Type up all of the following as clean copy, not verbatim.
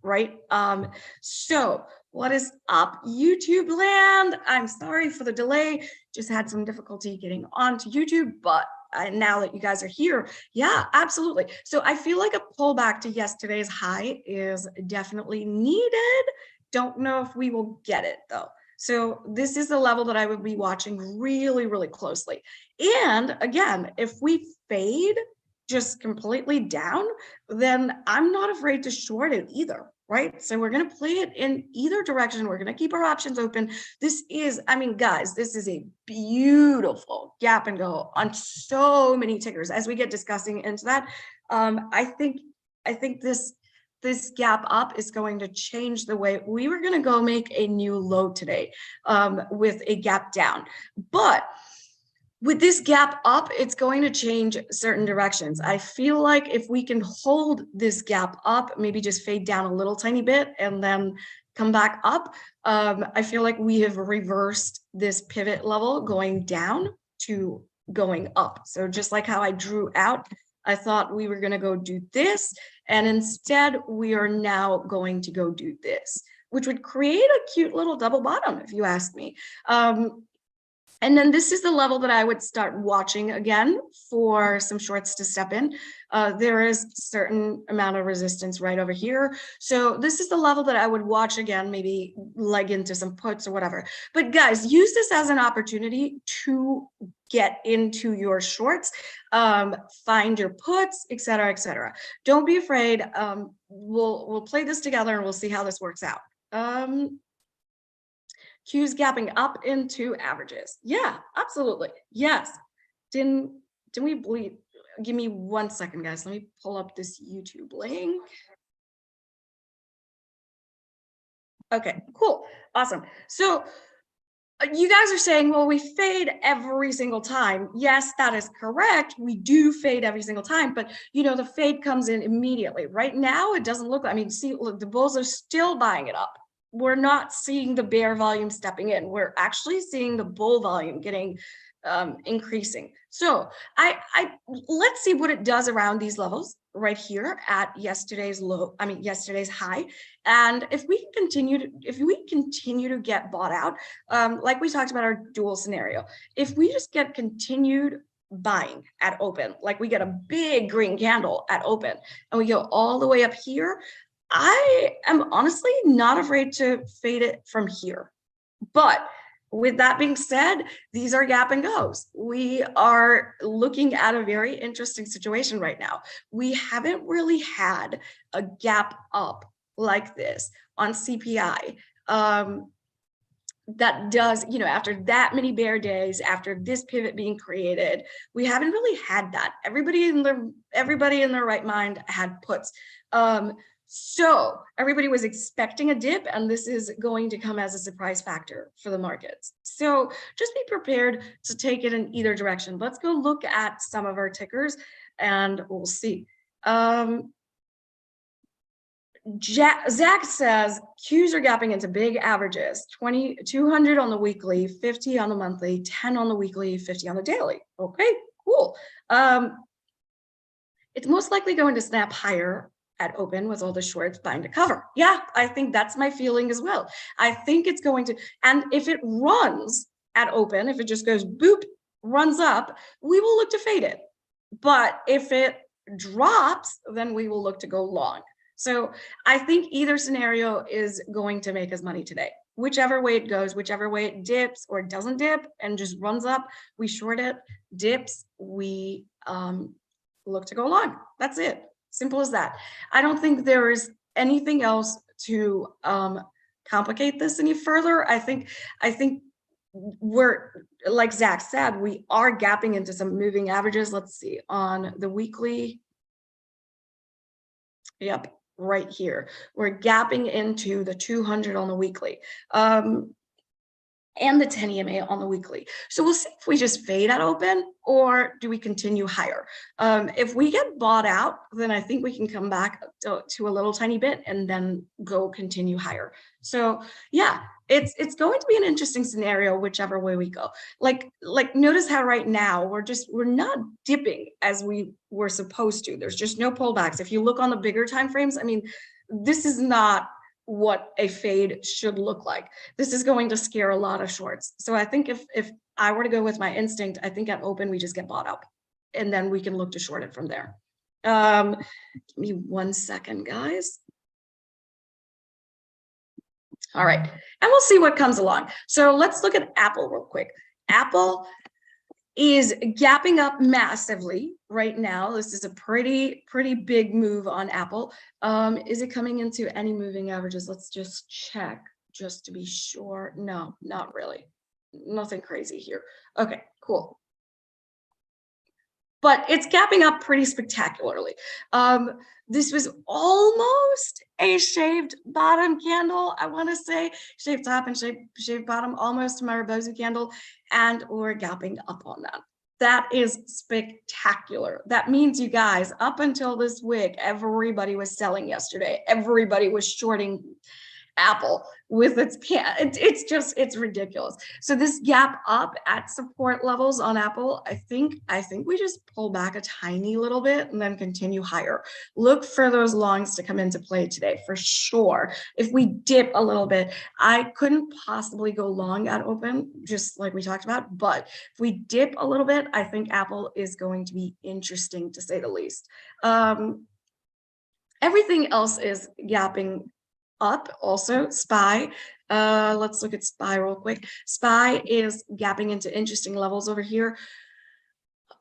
right? So what is up, YouTube land? I'm sorry for the delay. Just had some difficulty getting onto YouTube, but now that you guys are here, yeah, absolutely. So I feel like a pullback to yesterday's high is definitely needed. Don't know if we will get it though. So this is the level that I would be watching really, really closely. And again, if we fade just completely down, then I'm not afraid to short it either, right? So we're going to play it in either direction. We're going to keep our options open. This is, I mean, guys, this is a beautiful gap and go on so many tickers. As we get discussing into that, I think this gap up is going to change the way we were going to go make a new low today with a gap down. But with this gap up, it's going to change certain directions. I feel like if we can hold this gap up, maybe just fade down a little tiny bit and then come back up, I feel like we have reversed this pivot level going down to going up. So just like how I drew out, I thought we were going to go do this, and instead we are now going to go do this, which would create a cute little double bottom, if you ask me. And then this is the level that I would start watching again for some shorts to step in. There is certain amount of resistance right over here. So this is the level that I would watch again, maybe leg into some puts or whatever. But guys, use this as an opportunity to get into your shorts, find your puts, et cetera, et cetera. Don't be afraid. We'll play this together and we'll see how this works out. Q's gapping up into averages. Yeah, absolutely. Yes. Didn't we bleed? Give me 1 second, guys. Let me pull up this YouTube link. Okay, cool. Awesome. So you guys are saying, well, we fade every single time. Yes, that is correct. We do fade every single time, but you know, the fade comes in immediately. Right now, it doesn't look, I mean, see, look, the bulls are still buying it up. We're not seeing the bear volume stepping in. We're actually seeing the bull volume getting increasing. So let's see what it does around these levels right here at yesterday's low, I mean, yesterday's high. And if we continue to get bought out, like we talked about our dual scenario, if we just get continued buying at open, like we get a big green candle at open and we go all the way up here, I am honestly not afraid to fade it from here. But with that being said, these are gap and goes. We are looking at a very interesting situation right now. We haven't really had a gap up like this on CPI. That does, you know, after that many bear days, after this pivot being created, we haven't really had that. Everybody in their right mind had puts. So everybody was expecting a dip, and this is going to come as a surprise factor for the markets. So just be prepared to take it in either direction. Let's go look at some of our tickers and we'll see. Zach says Qs are gapping into big averages, 200 on the weekly, 50 on the monthly, 10 on the weekly, 50 on the daily. Okay, cool. It's most likely going to snap higher at open with all the shorts buying to cover. Yeah, I think that's my feeling as well. I think it's going to, and if it runs at open, if it just goes boop, runs up, we will look to fade it. But if it drops, then we will look to go long. So I think either scenario is going to make us money today. Whichever way it goes, whichever way it dips or doesn't dip and just runs up, we short it. Dips, we look to go long. That's it. Simple as that. I don't think there is anything else to complicate this any further. I think we're, like Zach said, we are gapping into some moving averages. Let's see, on the weekly. Yep, right here. We're gapping into the 200 on the weekly. And the 10 EMA on the weekly. So we'll see if we just fade at open or do we continue higher. If we get bought out, then I think we can come back to a little tiny bit and then go continue higher. So yeah, it's going to be an interesting scenario whichever way we go. Like notice how right now we're not dipping as we were supposed to. There's just no pullbacks. If you look on the bigger time frames, I mean, this is not what a fade should look like. This is going to scare a lot of shorts. So I think if I were to go with my instinct, I think at open we just get bought up, and then we can look to short it from there. Give me 1 second, guys. All right, and we'll see what comes along. So let's look at Apple real quick. Apple is gapping up massively right now. This is a pretty big move on Apple. Is it coming into any moving averages? Let's just check just to be sure. No, not really. Nothing crazy here. Okay, cool. But it's gapping up pretty spectacularly. This was almost a shaved bottom candle, I want to say. Shaved top and shaved bottom, almost to my Rebozo candle, and we're gapping up on that. That is spectacular. That means, you guys, up until this wick, everybody was selling yesterday. Everybody was shorting Apple with its it's ridiculous. So this gap up at support levels on Apple, I think we just pull back a tiny little bit and then continue higher. Look for those longs to come into play today for sure. If we dip a little bit, I couldn't possibly go long at open, just like we talked about, but if we dip a little bit, I think Apple is going to be interesting, to say the least. Everything else is gapping up. Also SPY, let's look at SPY real quick. SPY is gapping into interesting levels over here.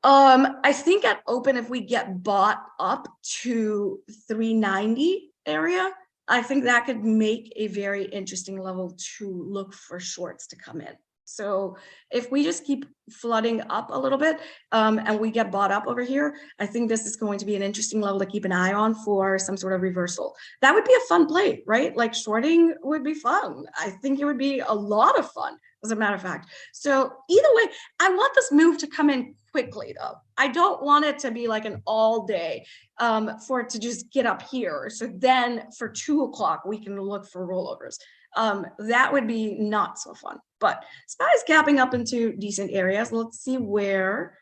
I think at open, if we get bought up to 390 area, I think that could make a very interesting level to look for shorts to come in. So if we just keep flooding up a little bit and we get bought up over here, I think this is going to be an interesting level to keep an eye on for some sort of reversal. That would be a fun play, right? Like shorting would be fun. I think it would be a lot of fun, as a matter of fact. So either way, I want this move to come in quickly though. I don't want it to be like an all day for it to just get up here. So then for 2 o'clock, we can look for rollovers. That would be not so fun, but SPY is gapping up into decent areas. Let's see where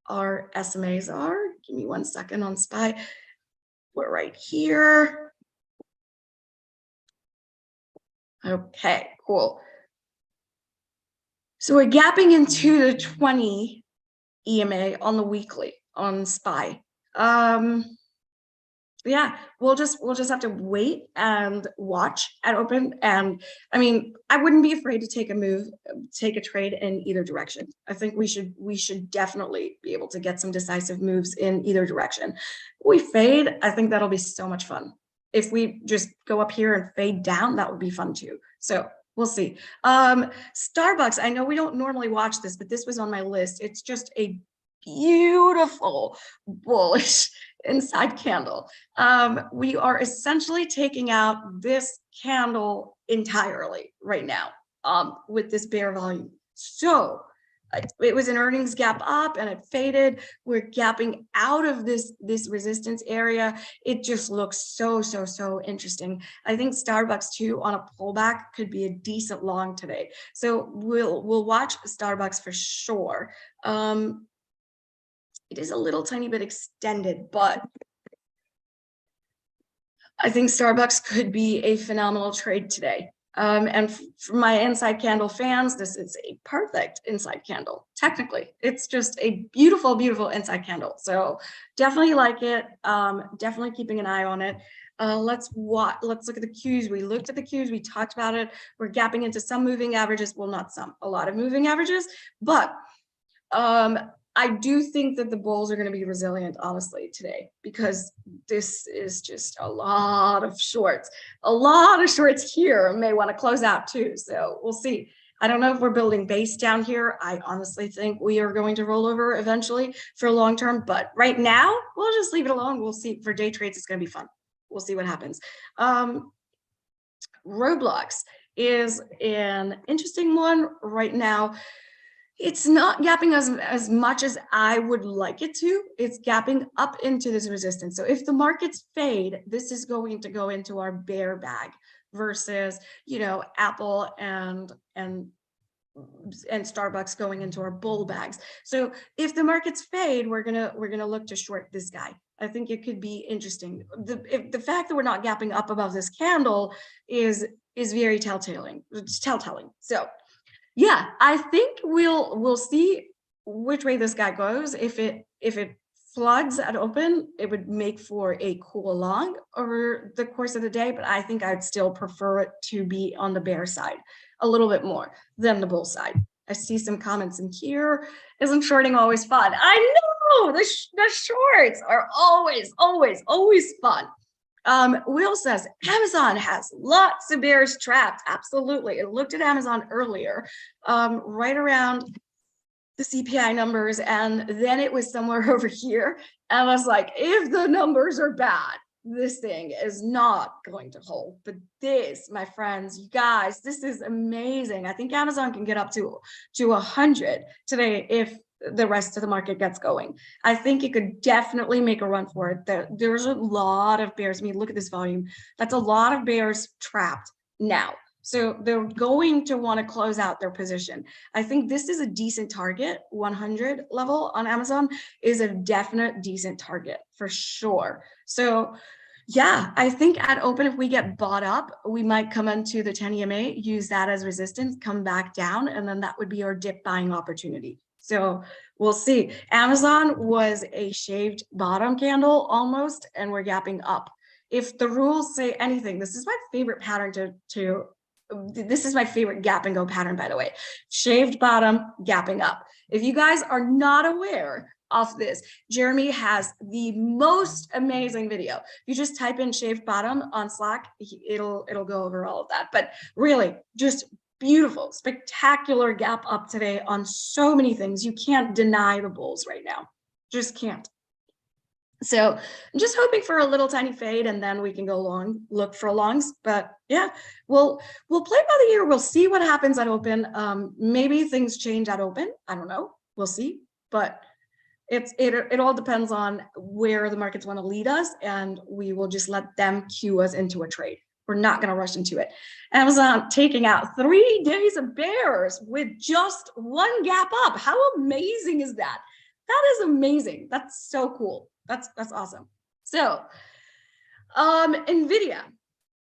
our SMAs are. Give me 1 second on SPY. We're right here. Okay, cool. So we're gapping into the 20 EMA on the weekly on SPY. Yeah, we'll just have to wait and watch at open. And I mean, I wouldn't be afraid to take a trade in either direction. I think we should definitely be able to get some decisive moves in either direction. We fade, I think that'll be so much fun. If we just go up here and fade down, that would be fun too. So we'll see. Starbucks, I know we don't normally watch this, but this was on my list. It's just a beautiful bullish inside candle. We are essentially taking out this candle entirely right now with this bear volume. So it was an earnings gap up and it faded. We're gapping out of this resistance area. It just looks so interesting. I think Starbucks too on a pullback could be a decent long today. So we'll watch Starbucks for sure. It is a little tiny bit extended, but I think Starbucks could be a phenomenal trade today. And for my inside candle fans, this is a perfect inside candle. Technically, it's just a beautiful inside candle. So definitely like it. Definitely keeping an eye on it. Let's look at the Qs. We looked at the Qs. We talked about it. We're gapping into some moving averages. Well, not some, a lot of moving averages, but I do think that the bulls are going to be resilient, honestly, today, because this is just a lot of shorts. A lot of shorts here may want to close out too. So we'll see. I don't know if we're building base down here. I honestly think we are going to roll over eventually for long term, but right now we'll just leave it alone. We'll see. For day trades, it's going to be fun. We'll see what happens. Roblox is an interesting one right now. It's not gapping as much as I would like it to. It's gapping up into this resistance. So if the markets fade, this is going to go into our bear bag versus, you know, Apple and Starbucks going into our bull bags. So if the markets fade, we're gonna look to short this guy. I think it could be interesting. The fact that we're not gapping up above this candle is very telltale. It's telltale. So yeah, I think we'll see which way this guy goes. If it floods at open, it would make for a cool long over the course of the day, but I think I'd still prefer it to be on the bear side a little bit more than the bull side. I see some comments in here. Isn't shorting always fun? I know the shorts are always fun. Will says Amazon has lots of bears trapped. Absolutely. I looked at Amazon earlier, right around the CPI numbers, and then it was somewhere over here. And I was like, if the numbers are bad, this thing is not going to hold. But this, my friends, you guys, this is amazing. I think Amazon can get up to 100 today if the rest of the market gets going. I think it could definitely make a run for it. There's a lot of bears. I mean, look at this volume. That's a lot of bears trapped now. So they're going to want to close out their position. I think this is a decent target. 100 level on Amazon is a definite decent target for sure. So yeah, I think at open, if we get bought up, we might come into the 10 EMA, use that as resistance, come back down, and then that would be our dip buying opportunity. So we'll see. Amazon was a shaved bottom candle almost, and we're gapping up. If the rules say anything, this is my favorite pattern this is my favorite gap and go pattern, by the way. Shaved bottom, gapping up. If you guys are not aware of this, Jeremy has the most amazing video. If you just type in shaved bottom on Slack, it'll go over all of that. But really, just beautiful, spectacular gap up today on so many things. You can't deny the bulls right now. Just can't. So I'm just hoping for a little tiny fade, and then we can go long, look for longs. But yeah, we'll play by the ear. We'll see what happens at open. Maybe things change at open. I don't know. We'll see. But it all depends on where the markets want to lead us, and we will just let them cue us into a trade. We're not going to rush into it. Amazon taking out 3 days of bears with just one gap up. How amazing is that? That is amazing. That's so cool. That's awesome. So NVIDIA,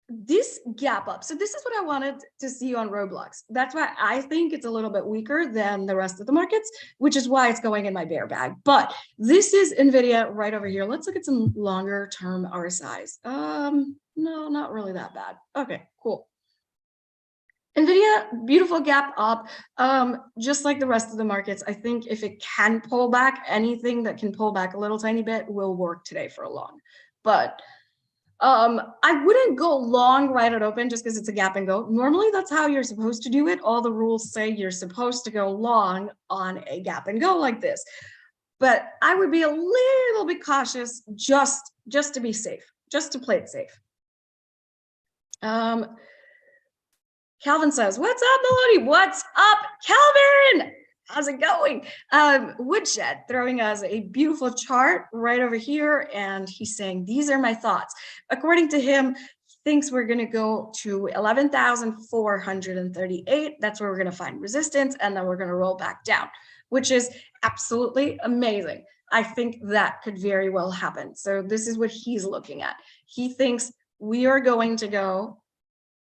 this gap up. So this is what I wanted to see on Roblox. That's why I think it's a little bit weaker than the rest of the markets, which is why it's going in my bear bag. But this is NVIDIA right over here. Let's look at some longer term RSIs. No, not really that bad. Okay, cool. NVIDIA, beautiful gap up, just like the rest of the markets. I think if it can pull back, anything that can pull back a little tiny bit will work today for a long. But I wouldn't go long right at open just because it's a gap and go. Normally, that's how you're supposed to do it. All the rules say you're supposed to go long on a gap and go like this. But I would be a little bit cautious just to be safe, just to play it safe. Calvin says, what's up, Melody? What's up, Calvin? How's it going? Woodshed throwing us a beautiful chart right over here. And he's saying, these are my thoughts. According to him, he thinks we're going to go to 11,438. That's where we're going to find resistance. And then we're going to roll back down, which is absolutely amazing. I think that could very well happen. So this is what he's looking at. He thinks we are going to go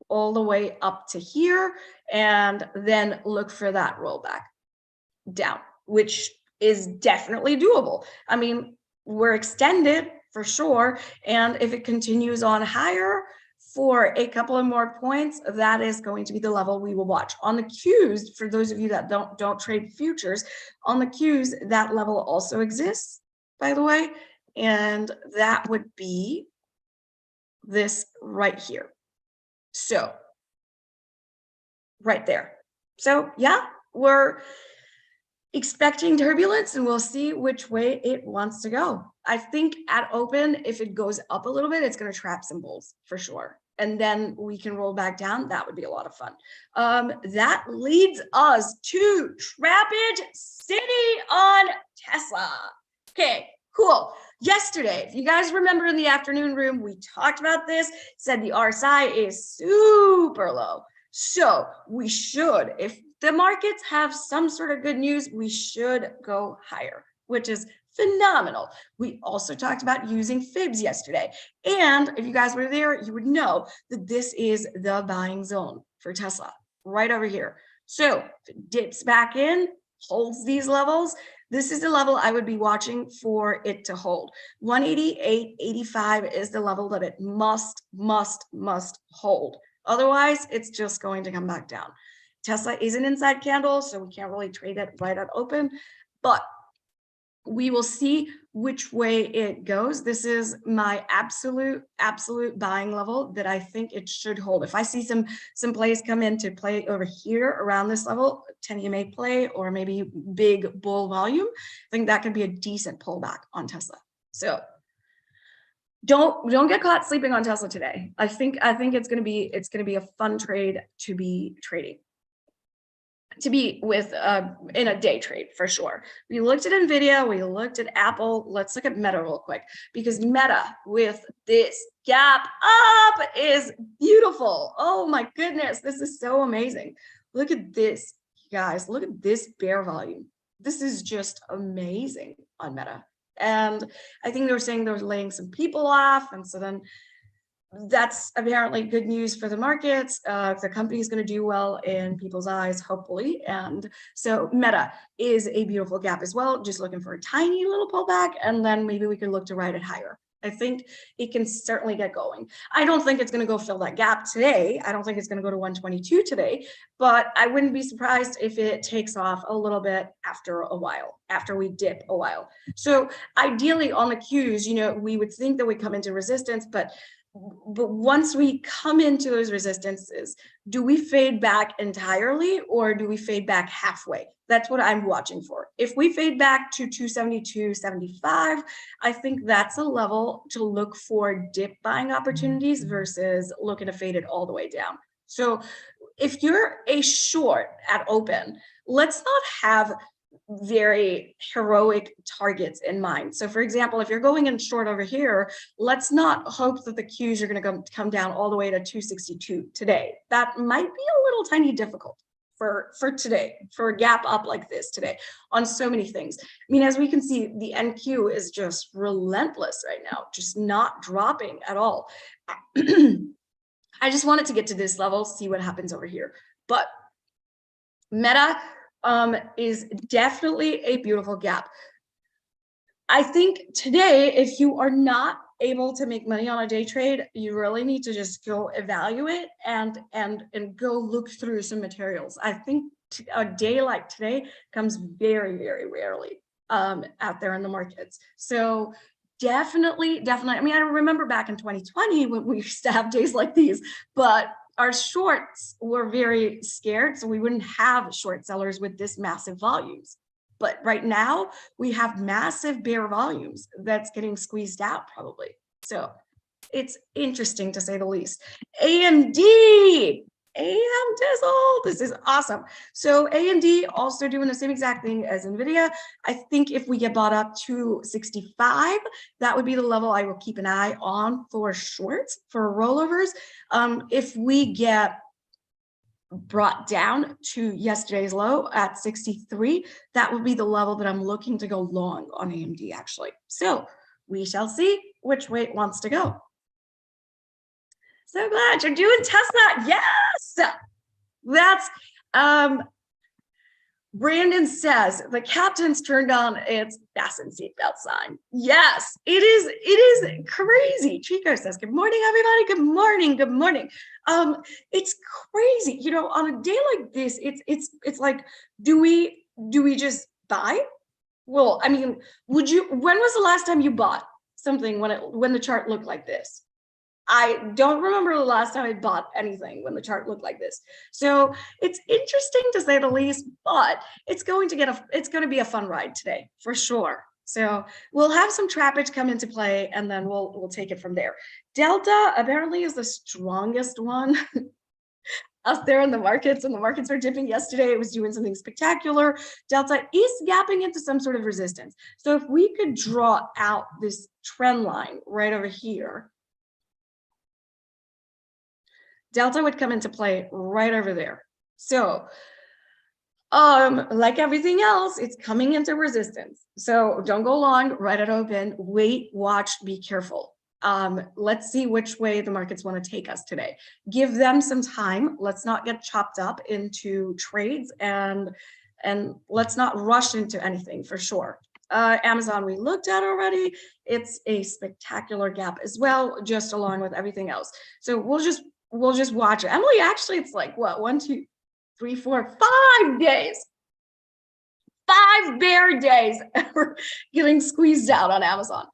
all the way up to here and then look for that rollback down, which is definitely doable. I mean, we're extended for sure. And if it continues on higher for a couple of more points, that is going to be the level we will watch. On the Qs, for those of you that don't trade futures, on the Qs, that level also exists, by the way. And that would be this right here. So right there. So yeah, we're expecting turbulence and we'll see which way it wants to go. I think at open, if it goes up a little bit, it's going to trap some bulls for sure. And then we can roll back down. That would be a lot of fun. That leads us to Trappage City on Tesla. Okay, cool. Yesterday, if you guys remember in the afternoon room, we talked about this, said the RSI is super low. So we should, if the markets have some sort of good news, we should go higher, which is phenomenal. We also talked about using fibs yesterday. And if you guys were there, you would know that this is the buying zone for Tesla right over here. So if it dips back in, holds these levels, this is the level I would be watching for it to hold. 188.85 is the level that it must hold. Otherwise, it's just going to come back down. Tesla is an inside candle, so we can't really trade it right at open, but we will see which way it goes. This is my absolute buying level that I think it should hold. If I see some plays come into play over here around this level, 10 EMA play or maybe big bull volume, I think that could be a decent pullback on Tesla. So don't get caught sleeping on Tesla today. I think it's going to be a fun trade to be trading, to be with in a day trade for sure. We looked at Nvidia, we looked at Apple. Let's look at Meta real quick, because Meta with this gap up is beautiful. Oh my goodness, this is so amazing. Look at this, guys. Look at this bear volume. This is just amazing on Meta. And I think they were saying they were laying some people off, and so then that's apparently good news for the markets. The company is going to do well in people's eyes, hopefully. And so Meta is a beautiful gap as well, just looking for a tiny little pullback, and then maybe we can look to ride it higher. I think it can certainly get going. I don't think it's going to go fill that gap today. I don't think it's going to go to 122 today, but I wouldn't be surprised if it takes off a little bit after a while, after we dip a while. So ideally on the Qs, you know, we would think that we come into resistance, but once we come into those resistances, do we fade back entirely or do we fade back halfway? That's what I'm watching for. If we fade back to 272.75, I think that's a level to look for dip buying opportunities versus looking to fade it all the way down. So if you're a short at open, let's not have very heroic targets in mind. So for example, if you're going in short over here, let's not hope that the Qs are going to come down all the way to 262 today. That might be a little tiny difficult for today, for a gap up like this today on so many things. I mean, as we can see, the NQ is just relentless right now, just not dropping at all. I just wanted to get to this level, see what happens over here. But Meta is definitely a beautiful gap. I think today, if you are not able to make money on a day trade, you really need to just go evaluate and go look through some materials. I think a day like today comes very, very rarely out there in the markets. So definitely. I mean, I remember back in 2020 when we used to have days like these, but our shorts were very scared, so we wouldn't have short sellers with this massive volumes. But right now, we have massive bear volumes that's getting squeezed out probably. So it's interesting to say the least. AMD Dizzle, this is awesome. So AMD also doing the same exact thing as NVIDIA. I think if we get bought up to 65, that would be the level I will keep an eye on for shorts, for rollovers. If we get brought down to yesterday's low at 63, that would be the level that I'm looking to go long on AMD actually. So we shall see which way it wants to go. So glad you're doing Tesla. Yes, that's Brandon says the captain's turned on its fasten seatbelt sign. Yes, it is crazy. Chico says, good morning, everybody. Good morning. Good morning. It's crazy. You know, on a day like this, it's like, do we just buy? Well, I mean, when was the last time you bought something when the chart looked like this? I don't remember the last time I bought anything when the chart looked like this. So it's interesting to say the least, but it's going to be a fun ride today for sure. So we'll have some trappage come into play and then we'll take it from there. Delta apparently is the strongest one out there in the markets, and the markets were dipping yesterday. It was doing something spectacular. Delta is gapping into some sort of resistance. So if we could draw out this trend line right over here, Delta would come into play right over there. So Like everything else, it's coming into resistance. So don't go long, let it open, wait, watch, be careful. Let's see which way the markets want to take us today. Give them some time. Let's not get chopped up into trades and let's not rush into anything for sure. Amazon we looked at already. It's a spectacular gap as well, just along with everything else. So we'll just watch it. Emily, actually, it's like what, 1, 2, 3, 4, 5 days. 5 bear days getting squeezed out on Amazon.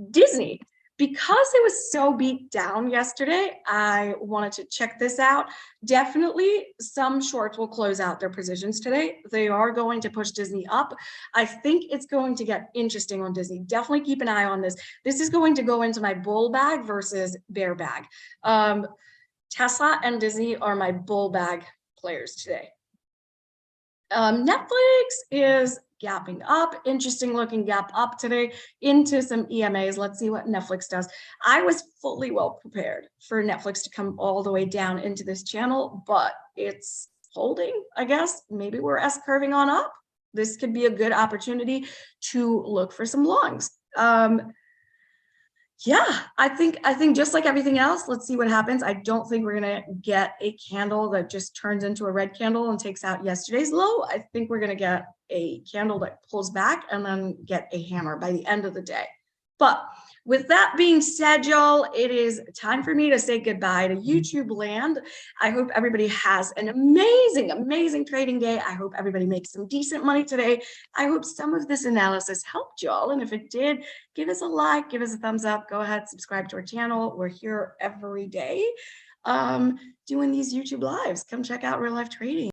Disney, because it was so beat down yesterday, I wanted to check this out. Definitely some shorts will close out their positions today. They are going to push Disney up. I think it's going to get interesting on Disney. Definitely keep an eye on this. This is going to go into my bull bag versus bear bag. Tesla and Disney are my bull bag players today. Netflix is gapping up, interesting looking gap up today into some EMAs. Let's see what Netflix does. I was fully well prepared for Netflix to come all the way down into this channel, but it's holding, I guess. Maybe we're S-curving on up. This could be a good opportunity to look for some longs. Yeah, I think just like everything else, let's see what happens. I don't think we're gonna get a candle that just turns into a red candle and takes out yesterday's low. I think we're gonna get a candle that pulls back and then get a hammer by the end of the day. But with that being said, y'all, it is time for me to say goodbye to YouTube land. I hope everybody has an amazing, amazing trading day. I hope everybody makes some decent money today. I hope some of this analysis helped y'all. And if it did, give us a like, give us a thumbs up, go ahead, subscribe to our channel. We're here every day doing these YouTube lives. Come check out Real Life Trading.